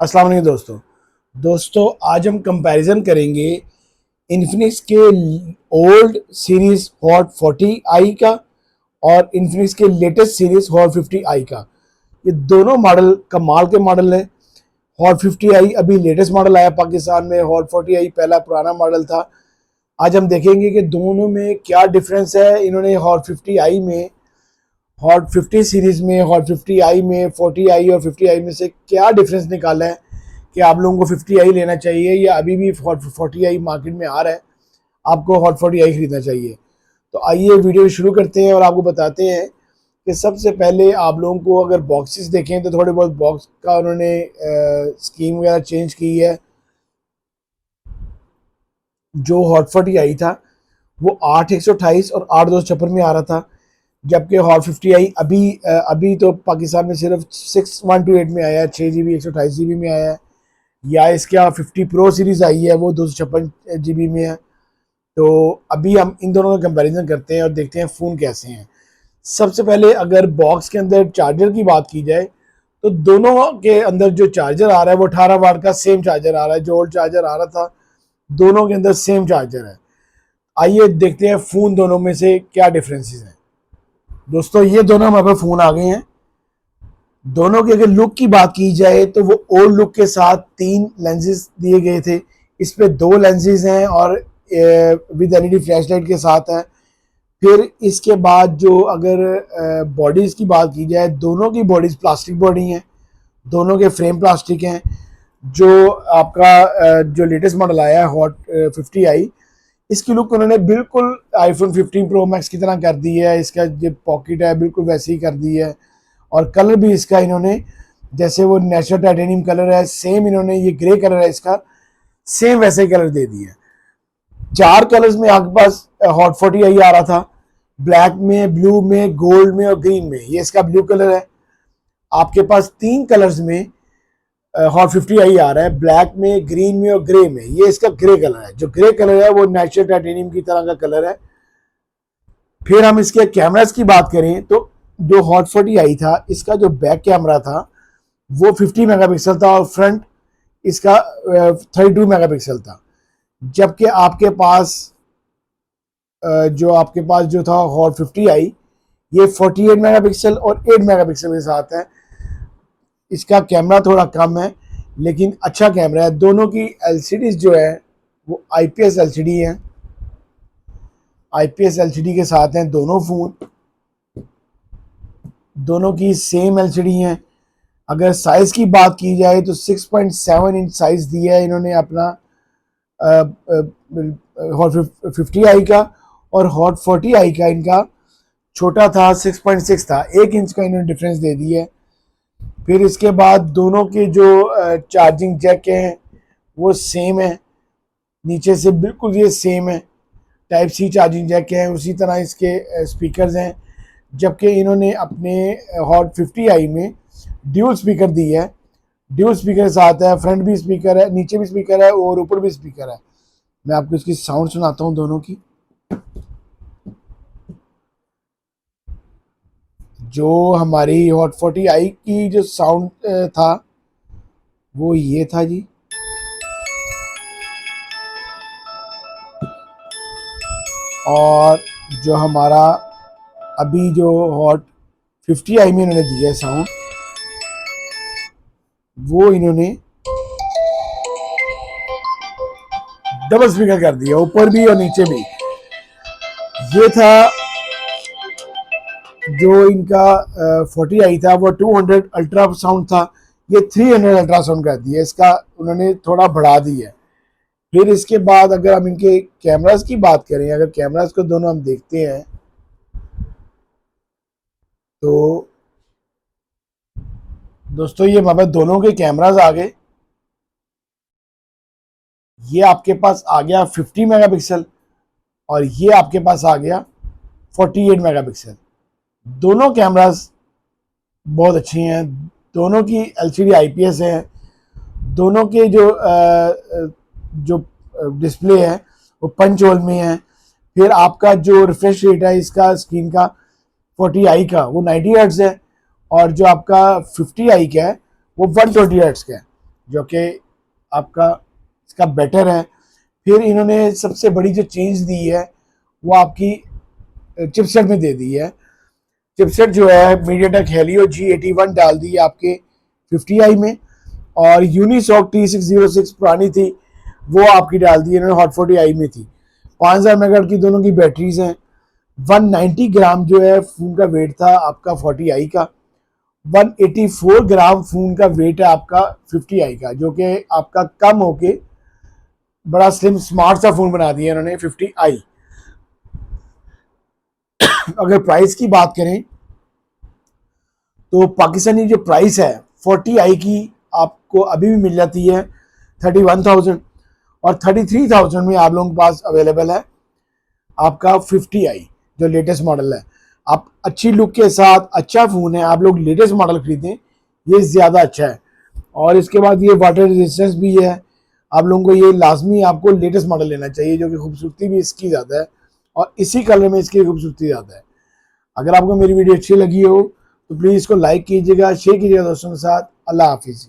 अस्सलाम वालेकुम दोस्तों आज हम कंपैरिजन करेंगे इन्फिनिक्स के ओल्ड सीरीज हॉट 40i का और इन्फिनिक्स के लेटेस्ट सीरीज हॉट 50i का। ये दोनों मॉडल कमाल के मॉडल हैं। हॉट 50i अभी लेटेस्ट मॉडल आया पाकिस्तान में, हॉट 40i पहला पुराना मॉडल था। आज हम देखेंगे कि दोनों में क्या डिफरेंस है। इन्होंने हॉट 50i में, हॉट 50 सीरीज में, हॉट 50i में, 40i और 50i में से क्या डिफरेंस निकाला है कि आप लोगों को 50i लेना चाहिए या अभी भी हॉट 40i मार्केट में आ रहा है, आपको हॉट 40i खरीदना चाहिए। तो आइए वीडियो शुरू करते हैं और आपको बताते हैं कि सबसे पहले आप लोगों को अगर बॉक्सेस देखें तो थोड़े बहुत बॉक्स का उन्होंने स्कीम वगैरह चेंज की है। जो हॉट 40i था वो 8/128 और 8/256 में आ रहा था, जबकि हॉट 50i अभी तो पाकिस्तान में सिर्फ 6128 में आया है, 6 GB 128 GB में आया है। या इसका 50 प्रो सीरीज आई है वो 256 GB में है। तो अभी हम इन दोनों का कंपैरिजन करते हैं और देखते हैं फ़ोन कैसे हैं। सबसे पहले अगर बॉक्स के अंदर चार्जर की बात की जाए तो दोनों के अंदर जो चार्जर आ रहा है वो 18 वाट का सेम चार्जर आ रहा है। जो ओल्ड चार्जर आ रहा था दोनों के अंदर सेम चार्जर है। आइए देखते हैं फ़ोन दोनों में से क्या डिफरेंसेस हैं। दोस्तों ये दोनों हमारे पास फ़ोन आ गए हैं। दोनों की अगर लुक की बात की जाए तो वो ओल्ड लुक के साथ 3 लेंसेज दिए गए थे, इस पे 2 लेंसेज हैं और विद एलईडी फ्लैश लाइट के साथ है। फिर इसके बाद जो अगर बॉडीज़ की बात की जाए, दोनों की बॉडीज़ प्लास्टिक बॉडी हैं, दोनों के फ्रेम प्लास्टिक हैं। जो आपका जो लेटेस्ट मॉडल आया है हॉट 50i, इसकी लुक उन्होंने बिल्कुल आईफोन 15 प्रो मैक्स की तरह कर दी है। इसका जो पॉकेट है बिल्कुल वैसे ही कर दी है और कलर भी इसका इन्होंने, जैसे वो नेचुरल टाइटेनियम कलर है सेम इन्होंने ये ग्रे कलर है इसका, सेम वैसे कलर दे दिया है। 4 कलर्स में आपके पास हॉट 40i आ रहा था, ब्लैक में, ब्लू में, गोल्ड में और ग्रीन में। ये इसका ब्लू कलर है। आपके पास 3 कलर्स में हॉट 50i आ रहा है, ब्लैक में, ग्रीन में और ग्रे में। ये इसका ग्रे कलर है। जो ग्रे कलर है वो नेचुरल टाइटेनियम की तरह का कलर है। फिर हम इसके कैमरास की बात करें तो जो हॉट 40i था इसका जो बैक कैमरा था वो 50 मेगापिक्सल था और फ्रंट इसका 32 मेगापिक्सल था। जबकि आपके पास जो था हॉट 50i ये 48 मेगापिक्सल और 8 मेगापिक्सल के साथ है। इसका कैमरा थोड़ा कम है लेकिन अच्छा कैमरा है। दोनों की एलसीडीज जो है वो आईपीएस एलसीडी है, आईपीएस एलसीडी के साथ हैं दोनों फ़ोन। दोनों की सेम एलसीडी हैं। अगर साइज़ की बात की जाए तो 6.7 इंच साइज़ दिया है इन्होंने अपना हॉट 50i का, और हॉट 40i का इनका छोटा था, 6.6 था। 1 इंच का इन्होंने डिफरेंस दे दिया है। फिर इसके बाद दोनों के जो चार्जिंग जैक हैं वो सेम है, नीचे से बिल्कुल ये सेम है। टाइप सी चार्जिंग जैक है, उसी तरह इसके स्पीकर्स हैं। जबकि इन्होंने अपने हॉट 50i में ड्यूल स्पीकर दी है। ड्यूल स्पीकर साथ है, फ्रंट भी स्पीकर है, नीचे भी स्पीकर है और ऊपर भी स्पीकर है। मैं आपको इसकी साउंड सुनाता हूँ दोनों की। जो हमारी हॉट 40i की जो साउंड था वो ये था जी। और जो हमारा अभी जो हॉट 50i में इन्होंने दिया है साउंड, वो इन्होंने डबल स्पीकर कर दिया, ऊपर भी और नीचे भी। ये था जो इनका 40i था वो 200 अल्ट्रा साउंड था, ये 300 अल्ट्रा साउंड कर दिया। इसका उन्होंने थोड़ा बढ़ा दिया है। फिर इसके बाद अगर हम इनके कैमरास की बात करें, अगर कैमरास को दोनों हम देखते हैं तो दोस्तों ये हमारे दोनों के कैमरास आ गए। ये आपके पास आ गया 50 मेगापिक्सल और ये आपके पास आ गया 48 मेगापिक्सल। दोनों कैमरास बहुत अच्छी हैं, दोनों की एलसीडी आईपीएस है। दोनों के जो डिस्प्ले है वो पंच होल में है। फिर आपका जो रिफ्रेश रेट है इसका स्क्रीन का 40i का वो 90 हर्ट्ज है और जो आपका 50i का है वो 120 हर्ट्ज का है। जो कि आपका इसका बेटर है। फिर इन्होंने सबसे बड़ी जो चेंज दी है वो आपकी चिपसेट में दे दी है। चिपसेट जो है मीडियाटेक हेलियो G81 डाल दी है आपके 50i में, और यूनिसॉक T606 पुरानी थी वो आपकी डाल दी है इन्होंने हॉट 40i में थी। 5000 मेगा की दोनों की बैटरीज हैं। 190 ग्राम जो है फ़ोन का वेट था आपका 40i का। 184 ग्राम फ़ोन का वेट है आपका 50i का, जो कि आपका कम होके बड़ा स्लिम स्मार्ट सा फ़ोन बना दिया इन्होंने 50i। अगर प्राइस की बात करें तो पाकिस्तानी जो प्राइस है 40i की आपको अभी भी मिल जाती है 31,000, और 33,000 में आप लोगों के पास अवेलेबल है आपका 50i जो लेटेस्ट मॉडल है। आप अच्छी लुक के साथ अच्छा फ़ोन है, आप लोग लेटेस्ट मॉडल खरीदें, ये ज़्यादा अच्छा है। और इसके बाद ये वाटर रेजिस्टेंस भी है, आप लोगों को ये लाजमी आपको लेटेस्ट मॉडल लेना चाहिए, जो कि खूबसूरती भी इसकी ज़्यादा है और इसी कलर में इसकी खूबसूरती ज़्यादा है। अगर आपको मेरी वीडियो अच्छी लगी हो तो प्लीज़ इसको लाइक कीजिएगा, शेयर कीजिएगा दोस्तों के साथ। अल्लाह हाफिज़।